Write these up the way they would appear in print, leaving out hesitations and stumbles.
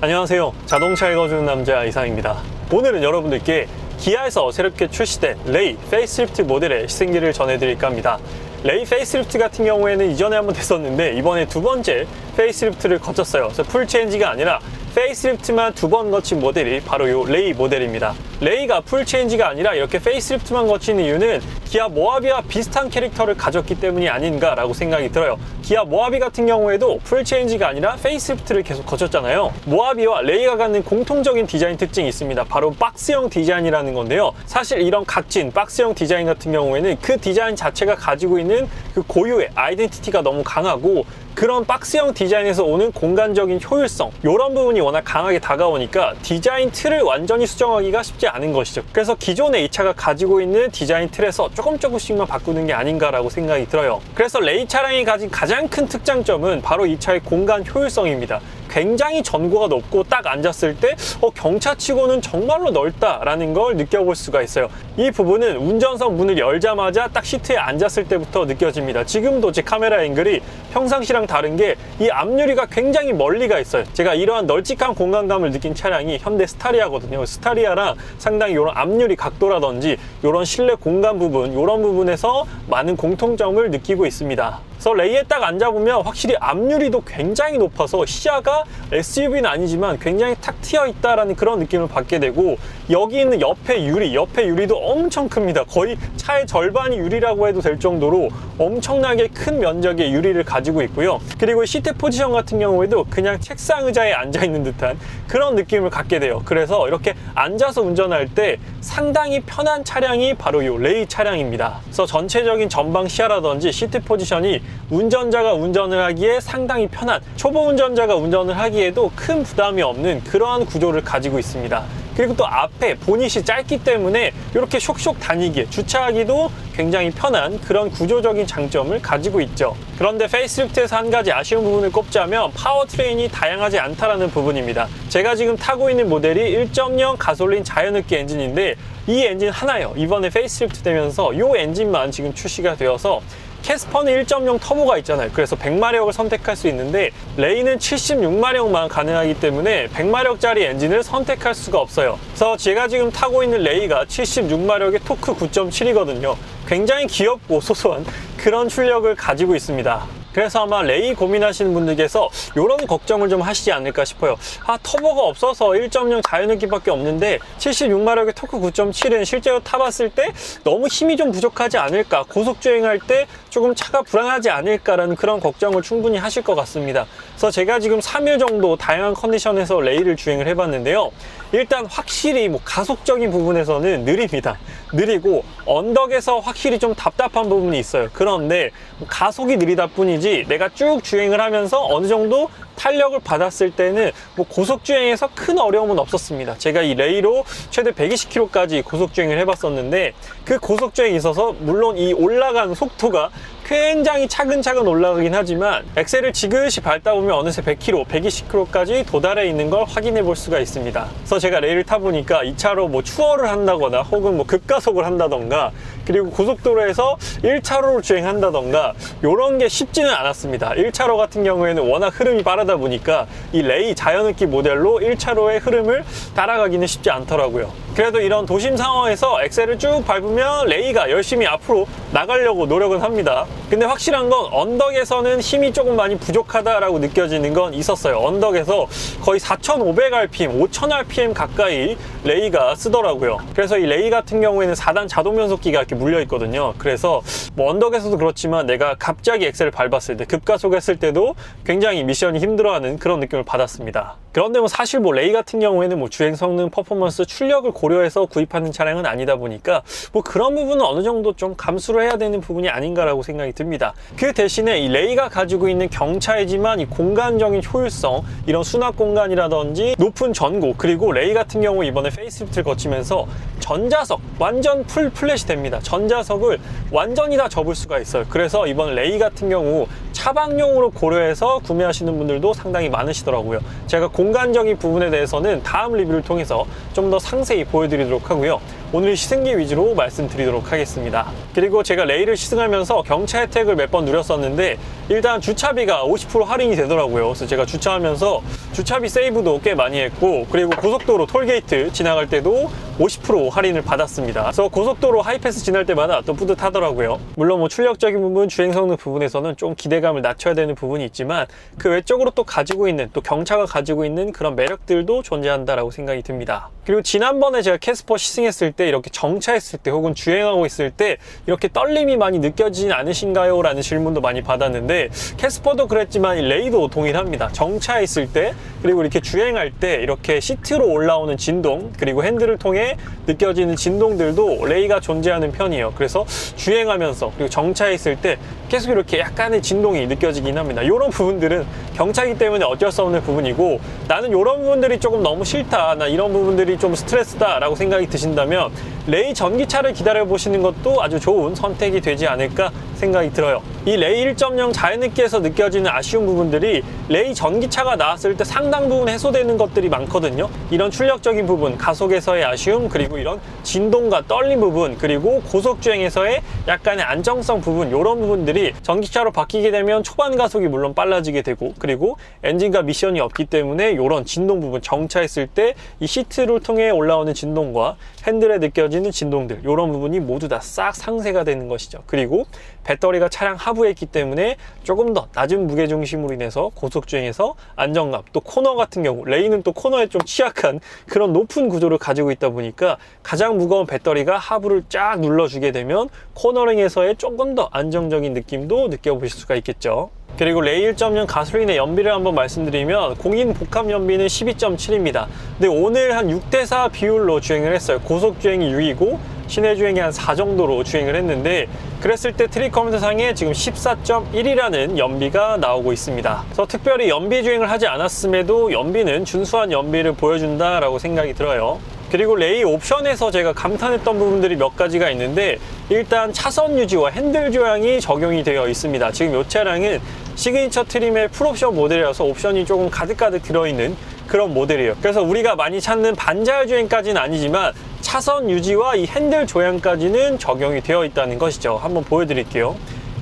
안녕하세요. 자동차 읽어주는 남자 이상입니다. 오늘은 여러분들께 기아에서 새롭게 출시된 레이 페이스리프트 모델의 시승기를 전해드릴까 합니다. 레이 페이스리프트 같은 경우에는 이전에 한번 됐었는데 이번에 두 번째 페이스리프트를 거쳤어요. 그래서 풀체인지가 아니라 페이스리프트만 두 번 거친 모델이 바로 이 레이 모델입니다. 레이가 풀체인지가 아니라 이렇게 페이스리프트만 거치는 이유는 기아 모하비와 비슷한 캐릭터를 가졌기 때문이 아닌가라고 생각이 들어요. 기아 모하비 같은 경우에도 풀체인지가 아니라 페이스리프트를 계속 거쳤잖아요. 모하비와 레이가 갖는 공통적인 디자인 특징이 있습니다. 바로 박스형 디자인이라는 건데요. 사실 이런 각진 박스형 디자인 같은 경우에는 그 디자인 자체가 가지고 있는 그 고유의 아이덴티티가 너무 강하고, 그런 박스형 디자인에서 오는 공간적인 효율성, 이런 부분이 워낙 강하게 다가오니까 디자인 틀을 완전히 수정하기가 쉽지 않은 것이죠. 그래서 기존의 이 차가 가지고 있는 디자인 틀에서 조금씩만 바꾸는 게 아닌가라고 생각이 들어요. 그래서 레이 차량이 가진 가장 큰 특장점은 바로 이 차의 공간 효율성입니다. 굉장히 전고가 높고 딱 앉았을 때 경차치고는 정말로 넓다라는 걸 느껴볼 수가 있어요. 이 부분은 운전석 문을 열자마자 딱 시트에 앉았을 때부터 느껴집니다. 지금도 제 카메라 앵글이 평상시랑 다른 게 이 앞유리가 굉장히 멀리 가 있어요. 제가 이러한 널찍한 공간감을 느낀 차량이 현대 스타리아거든요. 스타리아랑 상당히 이런 앞유리 각도라든지 이런 실내 공간 부분, 이런 부분에서 많은 공통점을 느끼고 있습니다. 그래서 레이에 딱 앉아보면 확실히 앞유리도 굉장히 높아서 시야가 SUV는 아니지만 굉장히 탁 트여 있다라는 그런 느낌을 받게 되고, 여기 있는 옆에 유리도 엄청 큽니다. 거의 차의 절반이 유리라고 해도 될 정도로 엄청나게 큰 면적의 유리를 가지고 있고요. 그리고 시트 포지션 같은 경우에도 그냥 책상 의자에 앉아있는 듯한 그런 느낌을 갖게 돼요. 그래서 이렇게 앉아서 운전할 때 상당히 편한 차량이 바로 이 레이 차량입니다. 그래서 전체적인 전방 시야라든지 시트 포지션이 운전자가 운전을 하기에 상당히 편한, 초보 운전자가 운전을 하기에도 큰 부담이 없는 그러한 구조를 가지고 있습니다. 그리고 또 앞에 보닛이 짧기 때문에 이렇게 쇽쇽 다니기에, 주차하기도 굉장히 편한 그런 구조적인 장점을 가지고 있죠. 그런데 페이스리프트에서 한 가지 아쉬운 부분을 꼽자면 파워트레인이 다양하지 않다라는 부분입니다. 제가 지금 타고 있는 모델이 1.0 가솔린 자연흡기 엔진인데 이 엔진 하나예요. 이번에 페이스리프트 되면서 이 엔진만 지금 출시가 되어서, 캐스퍼는 1.0 터보가 있잖아요. 그래서 100마력을 선택할 수 있는데 레이는 76마력만 가능하기 때문에 100마력짜리 엔진을 선택할 수가 없어요. 그래서 제가 지금 타고 있는 레이가 76마력의 토크 9.7이거든요. 굉장히 귀엽고 소소한 그런 출력을 가지고 있습니다. 그래서 아마 레이 고민하시는 분들께서 이런 걱정을 좀 하시지 않을까 싶어요. 터보가 없어서 1.0 자연흡기밖에 없는데 76마력의 토크 9.7은 실제로 타봤을 때 너무 힘이 좀 부족하지 않을까, 고속주행할 때 조금 차가 불안하지 않을까라는 그런 걱정을 충분히 하실 것 같습니다. 그래서 제가 지금 3일 정도 다양한 컨디션에서 레이를 주행을 해봤는데요. 일단 확실히 가속적인 부분에서는 느립니다. 느리고 언덕에서 확실히 좀 답답한 부분이 있어요. 그런데 가속이 느리다 뿐이지 내가 쭉 주행을 하면서 어느 정도 탄력을 받았을 때는 고속주행에서 큰 어려움은 없었습니다. 제가 이 레이로 최대 120km까지 고속주행을 해봤었는데 그 고속주행에 있어서 물론 이 올라가는 속도가 굉장히 차근차근 올라가긴 하지만 엑셀을 지그시 밟다 보면 어느새 100km, 120km까지 도달해 있는 걸 확인해 볼 수가 있습니다. 그래서 제가 레이를 타보니까 이 차로 추월을 한다거나 혹은 급가속을 한다던가, 그리고 고속도로에서 1차로로 주행한다던가 이런 게 쉽지는 않았습니다. 1차로 같은 경우에는 워낙 흐름이 빠르다 보니까 이 레이 자연흡기 모델로 1차로의 흐름을 따라가기는 쉽지 않더라고요. 그래도 이런 도심 상황에서 엑셀을 쭉 밟으면 레이가 열심히 앞으로 나가려고 노력은 합니다. 근데 확실한 건 언덕에서는 힘이 조금 많이 부족하다라고 느껴지는 건 있었어요. 언덕에서 거의 4,500rpm, 5,000rpm 가까이 레이가 쓰더라고요. 그래서 이 레이 같은 경우에는 4단 자동 변속기가 이렇게 물려 있거든요. 그래서 언덕에서도 그렇지만 내가 갑자기 엑셀을 밟았을 때, 급가속했을 때도 굉장히 미션이 힘들어하는 그런 느낌을 받았습니다. 그런데 사실 레이 같은 경우에는 주행 성능, 퍼포먼스, 출력을 고려해서 구입하는 차량은 아니다 보니까 그런 부분은 어느 정도 좀 감수를 해야 되는 부분이 아닌가라고 생각이 듭니다. 그 대신에 이 레이가 가지고 있는 경차이지만 이 공간적인 효율성, 이런 수납 공간이라든지 높은 전고, 그리고 레이 같은 경우 이번에 페이스리프트를 거치면서 전자석 완전 풀 플랫이 됩니다. 전자석을 완전히 다 접을 수가 있어요. 그래서 이번 레이 같은 경우 차박용으로 고려해서 구매하시는 분들도 상당히 많으시더라고요. 제가 공간적인 부분에 대해서는 다음 리뷰를 통해서 좀 더 상세히 보여드리도록 하고요. 오늘 시승기 위주로 말씀드리도록 하겠습니다. 그리고 제가 레이를 시승하면서 경차 혜택을 몇 번 누렸었는데 일단 주차비가 50% 할인이 되더라고요. 그래서 제가 주차하면서 주차비 세이브도 꽤 많이 했고, 그리고 고속도로 톨게이트 지나갈 때도 50% 할인을 받았습니다. 그래서 고속도로 하이패스 지날 때마다 또 뿌듯하더라고요. 물론 뭐 출력적인 부분, 주행 성능 부분에서는 좀 기대감을 낮춰야 되는 부분이 있지만 그 외적으로 또 가지고 있는, 또 경차가 가지고 있는 그런 매력들도 존재한다라고 생각이 듭니다. 그리고 지난번에 제가 캐스퍼 시승했을 때 이렇게 정차했을 때 혹은 주행하고 있을 때 이렇게 떨림이 많이 느껴지진 않으신가요? 라는 질문도 많이 받았는데, 캐스퍼도 그랬지만 이 레이도 동일합니다. 정차했을 때, 그리고 이렇게 주행할 때 이렇게 시트로 올라오는 진동, 그리고 핸들을 통해 느껴지는 진동들도 레이가 존재하는 편이에요. 그래서 주행하면서 그리고 정차했을 때 계속 이렇게 약간의 진동이 느껴지긴 합니다. 이런 부분들은 경차이기 때문에 어쩔 수 없는 부분이고, 나는 이런 부분들이 조금 너무 싫다, 나 이런 부분들이 좀 스트레스다 라고 생각이 드신다면 레이 전기차를 기다려 보시는 것도 아주 좋은 선택이 되지 않을까 생각이 들어요. 이 레이 1.0 자연느끼에서 느껴지는 아쉬운 부분들이 레이 전기차가 나왔을 때 상당 부분 해소되는 것들이 많거든요. 이런 출력적인 부분, 가속에서의 아쉬움, 그리고 이런 진동과 떨림 부분, 그리고 고속주행에서의 약간의 안정성 부분, 이런 부분들이 전기차로 바뀌게 되면 초반 가속이 물론 빨라지게 되고, 그리고 엔진과 미션이 없기 때문에 이런 진동 부분, 정차했을 때 이 시트를 통해 올라오는 진동과 핸들에 느껴지는 진동들, 이런 부분이 모두 다 싹 상쇄가 되는 것이죠. 그리고 배터리가 차량 하부에 있기 때문에 조금 더 낮은 무게중심으로 인해서 고속주행에서 안정감, 또 코너 같은 경우 레이는 또 코너에 좀 취약한 그런 높은 구조를 가지고 있다 보니까 가장 무거운 배터리가 하부를 쫙 눌러주게 되면 코너링에서의 조금 더 안정적인 느낌도 느껴보실 수가 있겠죠. 그리고 레이 1.0 가솔린의 연비를 한번 말씀드리면 공인 복합 연비는 12.7입니다. 근데 오늘 한 6대4 비율로 주행을 했어요. 고속주행이 6이고 시내 주행이 한 4 정도로 주행을 했는데, 그랬을 때 트릭 컴퓨터상에 지금 14.1이라는 연비가 나오고 있습니다. 그래서 특별히 연비 주행을 하지 않았음에도 연비는 준수한 연비를 보여준다라고 생각이 들어요. 그리고 레이 옵션에서 제가 감탄했던 부분들이 몇 가지가 있는데, 일단 차선 유지와 핸들 조향이 적용이 되어 있습니다. 지금 이 차량은 시그니처 트림의 풀옵션 모델이라서 옵션이 조금 가득가득 들어있는 그런 모델이에요. 그래서 우리가 많이 찾는 반자율 주행까지는 아니지만 차선 유지와 이 핸들 조향까지는 적용이 되어 있다는 것이죠. 한번 보여드릴게요.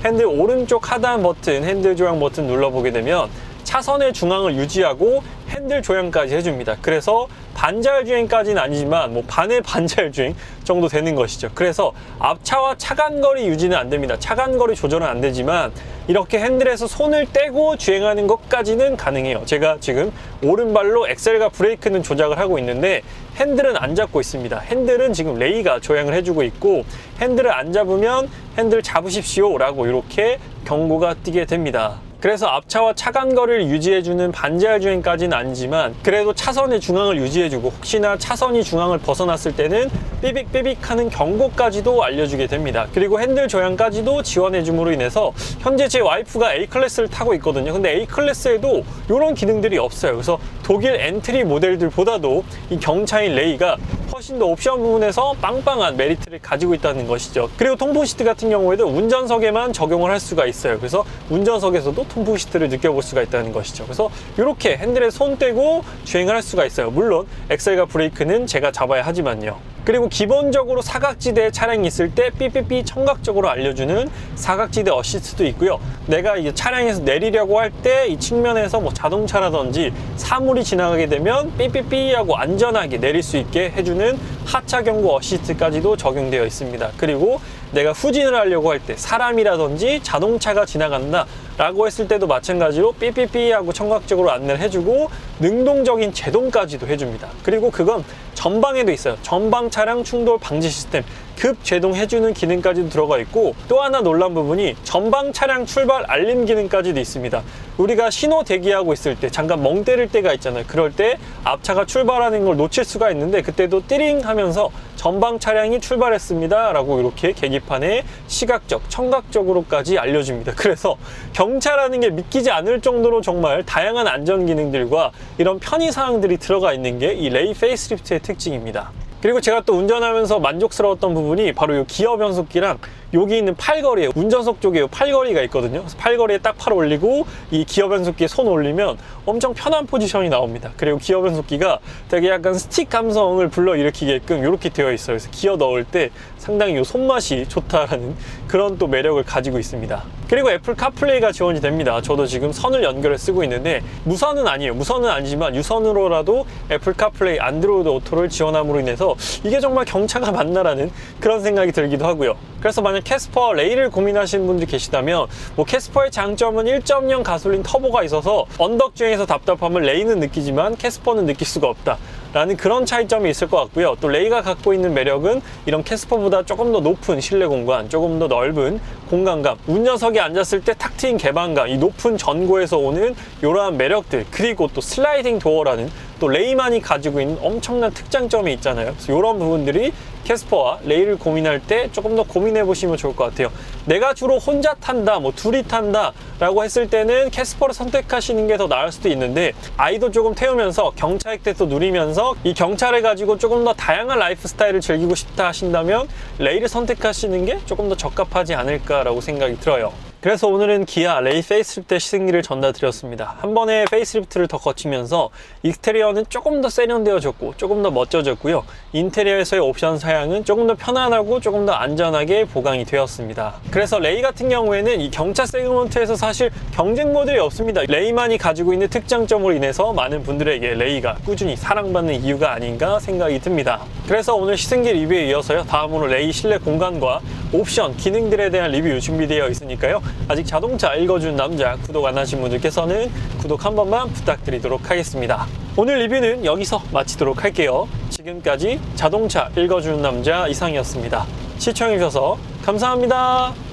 핸들 오른쪽 하단 버튼, 핸들 조향 버튼 눌러보게 되면 차선의 중앙을 유지하고 핸들 조향까지 해줍니다. 그래서 반자율 주행까지는 아니지만 뭐 반의 반자율 주행 정도 되는 것이죠. 그래서 앞차와 차간거리 유지는 안 됩니다. 차간거리 조절은 안 되지만 이렇게 핸들에서 손을 떼고 주행하는 것까지는 가능해요. 제가 지금 오른발로 엑셀과 브레이크는 조작을 하고 있는데 핸들은 안 잡고 있습니다. 핸들은 지금 레이가 조향을 해주고 있고, 핸들을 안 잡으면 핸들 잡으십시오 라고 이렇게 경고가 뜨게 됩니다. 그래서 앞차와 차간거리를 유지해주는 반자율 주행까지는 아니지만 그래도 차선의 중앙을 유지해주고, 혹시나 차선이 중앙을 벗어났을 때는 삐빅삐빅 하는 경고까지도 알려주게 됩니다. 그리고 핸들 조향까지도 지원해줌으로 인해서 현재 제 와이프가 A클래스를 타고 있거든요. 근데 A클래스에도 이런 기능들이 없어요. 그래서 독일 엔트리 모델들보다도 이 경차인 레이가 훨씬 더 옵션 부분에서 빵빵한 메리트를 가지고 있다는 것이죠. 그리고 통풍 시트 같은 경우에도 운전석에만 적용을 할 수가 있어요. 그래서 운전석에서도 통풍 시트를 느껴볼 수가 있다는 것이죠. 그래서 이렇게 핸들에 손 떼고 주행을 할 수가 있어요. 물론 엑셀과 브레이크는 제가 잡아야 하지만요. 그리고 기본적으로 사각지대에 차량이 있을 때 삐삐삐 청각적으로 알려주는 사각지대 어시스트도 있고요. 내가 이 차량에서 내리려고 할 때 이 측면에서 뭐 자동차라든지 사물이 지나가게 되면 삐삐삐 하고 안전하게 내릴 수 있게 해주는 하차 경고 어시스트까지도 적용되어 있습니다. 그리고 내가 후진을 하려고 할 때 사람이라든지 자동차가 지나간다 라고 했을 때도 마찬가지로 삐삐삐 하고 청각적으로 안내를 해주고 능동적인 제동까지도 해줍니다. 그리고 그건 전방에도 있어요. 전방 차량 충돌 방지 시스템 급 제동해주는 기능까지도 들어가 있고, 또 하나 놀란 부분이 전방 차량 출발 알림 기능까지도 있습니다. 우리가 신호 대기하고 있을 때 잠깐 멍 때릴 때가 있잖아요. 그럴 때 앞차가 출발하는 걸 놓칠 수가 있는데 그때도 띠링 하면서 전방 차량이 출발했습니다 라고 이렇게 계기판에 시각적, 청각적으로까지 알려줍니다. 그래서 경차라는 게 믿기지 않을 정도로 정말 다양한 안전 기능들과 이런 편의사항들이 들어가 있는 게 이 레이 페이스리프트의 특징입니다. 그리고 제가 또 운전하면서 만족스러웠던 부분이 바로 이 기어 변속기랑 여기 있는 팔걸이에요. 운전석 쪽에 팔걸이가 있거든요. 그래서 팔걸이에 딱 팔 올리고 이 기어 변속기에 손 올리면 엄청 편한 포지션이 나옵니다. 그리고 기어 변속기가 되게 약간 스틱 감성을 불러일으키게끔 이렇게 되어 있어요. 그래서 기어 넣을 때 상당히 이 손맛이 좋다라는 그런 또 매력을 가지고 있습니다. 그리고 애플 카플레이가 지원이 됩니다. 저도 지금 선을 연결해 쓰고 있는데 무선은 아니에요. 무선은 아니지만 유선으로라도 애플 카플레이 안드로이드 오토를 지원함으로 인해서 이게 정말 경차가 맞나라는 그런 생각이 들기도 하고요. 그래서 만약 캐스퍼 레이를 고민하시는 분들이 계시다면 뭐 캐스퍼의 장점은 1.0 가솔린 터보가 있어서 언덕 주행에서 답답함을 레이는 느끼지만 캐스퍼는 느낄 수가 없다 라는 그런 차이점이 있을 것 같고요. 또 레이가 갖고 있는 매력은 이런 캐스퍼보다 조금 더 높은 실내 공간, 조금 더 넓은 공간감, 운전석에 앉았을 때 탁 트인 개방감, 이 높은 전고에서 오는 이러한 매력들, 그리고 또 슬라이딩 도어라는 또 레이만이 가지고 있는 엄청난 특장점이 있잖아요. 그래서 이런 부분들이 캐스퍼와 레이를 고민할 때 조금 더 고민해 보시면 좋을 것 같아요. 내가 주로 혼자 탄다, 뭐 둘이 탄다 라고 했을 때는 캐스퍼를 선택하시는 게 더 나을 수도 있는데, 아이도 조금 태우면서 경차 혜택도 누리면서 이 경차를 가지고 조금 더 다양한 라이프 스타일을 즐기고 싶다 하신다면 레이를 선택하시는 게 조금 더 적합하지 않을까라고 생각이 들어요. 그래서 오늘은 기아 레이 페이스리프트 시승기를 전달드렸습니다. 한 번에 페이스리프트를 더 거치면서 익스테리어는 조금 더 세련되어졌고 조금 더 멋져졌고요. 인테리어에서의 옵션 사양은 조금 더 편안하고 조금 더 안전하게 보강이 되었습니다. 그래서 레이 같은 경우에는 이 경차 세그먼트에서 사실 경쟁 모델이 없습니다. 레이만이 가지고 있는 특장점으로 인해서 많은 분들에게 레이가 꾸준히 사랑받는 이유가 아닌가 생각이 듭니다. 그래서 오늘 시승기 리뷰에 이어서요, 다음으로 레이 실내 공간과 옵션, 기능들에 대한 리뷰 준비되어 있으니까요. 아직 자동차 읽어준 남자 구독 안 하신 분들께서는 구독 한 번만 부탁드리도록 하겠습니다. 오늘 리뷰는 여기서 마치도록 할게요. 지금까지 자동차 읽어주는 남자 이상이었습니다. 시청해주셔서 감사합니다.